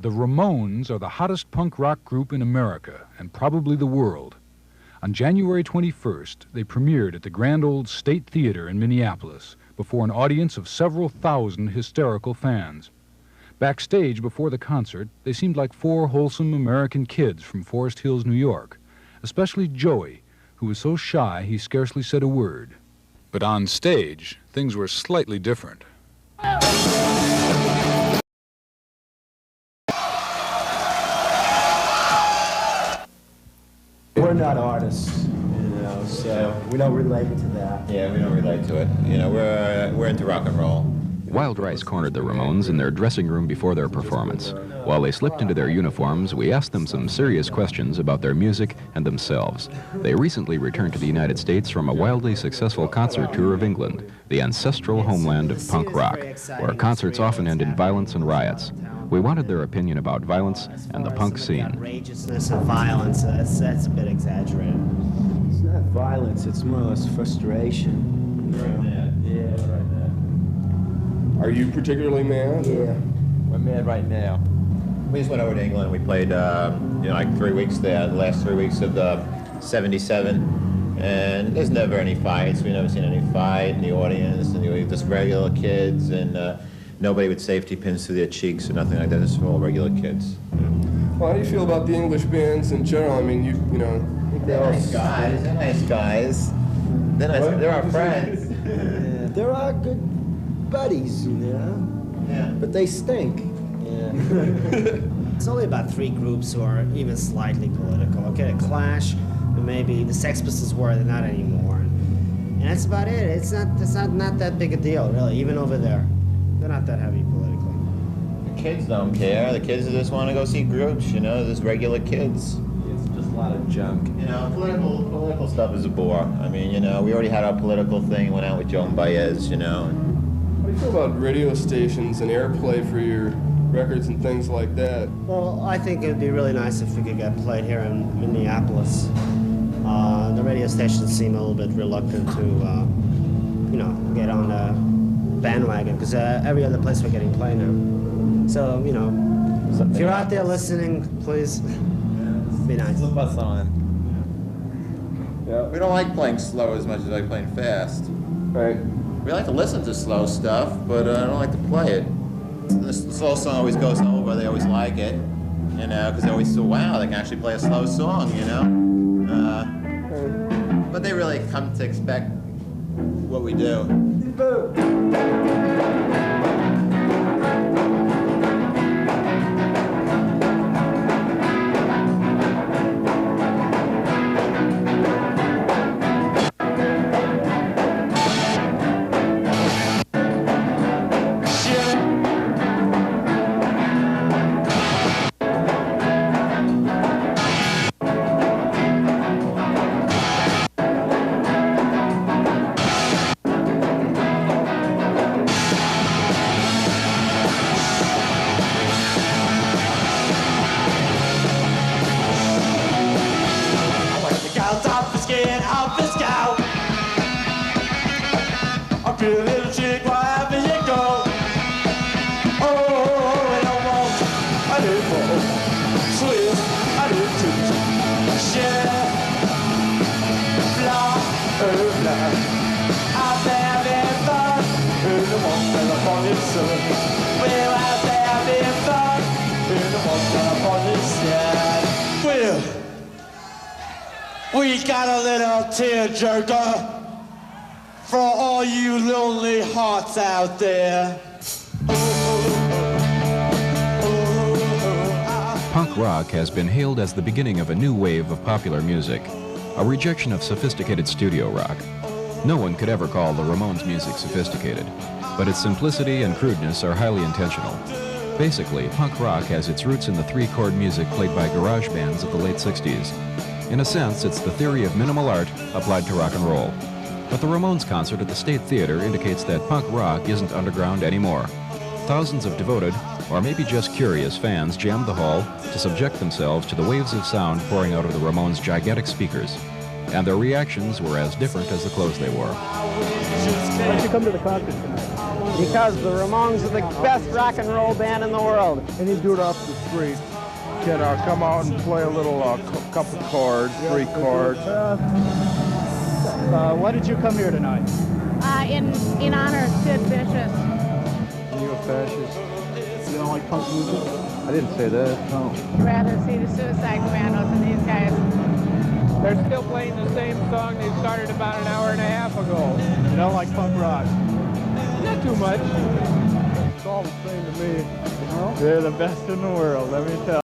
The Ramones are the hottest punk rock group in America, and probably the world. On January 21st, they premiered at the Grand Old State Theater in Minneapolis before an audience of several thousand hysterical fans. Backstage before the concert, they seemed like four wholesome American kids from Forest Hills, New York, especially Joey, who was so shy he scarcely said a word. But on stage, things were slightly different. We're not artists, so we don't relate to that. Yeah, we don't relate to it. We're into rock and roll. Wild Rice cornered the Ramones in their dressing room before their performance. While they slipped into their uniforms, we asked them some serious questions about their music and themselves. They recently returned to the United States from a wildly successful concert tour of England, the ancestral homeland of punk rock, where concerts often end in violence and riots. We wanted their opinion about violence and the punk scene. Outrageousness of violence, that's a bit exaggerated. It's not violence, it's more or less frustration. Yeah, right now. Are you particularly mad? Yeah. We're mad right now. We just went over to England. We played, like 3 weeks there, the last 3 weeks of the '77. And there's never any fights. We've never seen any fight in the audience. And just regular kids, and nobody with safety pins through their cheeks or nothing like that. It's all regular kids. Well, how do you feel about the English bands in general? I mean, I think They're nice guys. They're nice guys. They're nice. They're our friends. Yeah, they're our good buddies, Yeah. But they stink. Yeah. It's only about 3 groups who are even slightly political. Okay, Clash, and maybe the Sex Pistols were, they're not anymore. And that's about it. It's not that big a deal, really, even over there. They're not that heavy politically. The kids don't care. The kids just want to go see groups, just regular kids. It's just a lot of junk. Political stuff is a bore. I mean, we already had our political thing, went out with Joan Baez, How do you feel about radio stations and airplay for your records and things like that? Well, I think it would be really nice if we could get played here in Minneapolis. The radio stations seem a little bit reluctant to, get on the bandwagon, because every other place we're getting played now. So, if you're out there listening, please, be nice. Flip us on. Yeah. We don't like playing slow as much as we like playing fast. Right. We like to listen to slow stuff, but I don't like to play it. The slow song always goes over. They always like it, because they always say, wow, they can actually play a slow song, But they really come to expect what we do. We got a little tearjerker for all you lonely hearts out there. Punk rock has been hailed as the beginning of a new wave of popular music, a rejection of sophisticated studio rock. No one could ever call the Ramones' music sophisticated, but its simplicity and crudeness are highly intentional. Basically, punk rock has its roots in the 3-chord music played by garage bands of the late 60s. In a sense, it's the theory of minimal art applied to rock and roll. But the Ramones concert at the State Theater indicates that punk rock isn't underground anymore. Thousands of devoted, or maybe just curious fans jammed the hall to subject themselves to the waves of sound pouring out of the Ramones' gigantic speakers. And their reactions were as different as the clothes they wore. Why don't you come to the concert tonight? Because the Ramones are the best rock and roll band in the world. Any dude off the street can come out and play a little couple chords, 3 chords. Why did you come here tonight? In honor of Sid Vicious. Are you a fascist? You don't like punk music? I didn't say that. No. I'd rather see the Suicide Commandos than these guys. They're still playing the same song they started about an hour and a half ago. You don't like punk rock? Not too much. It's all the same to me. They're the best in the world, let me tell you.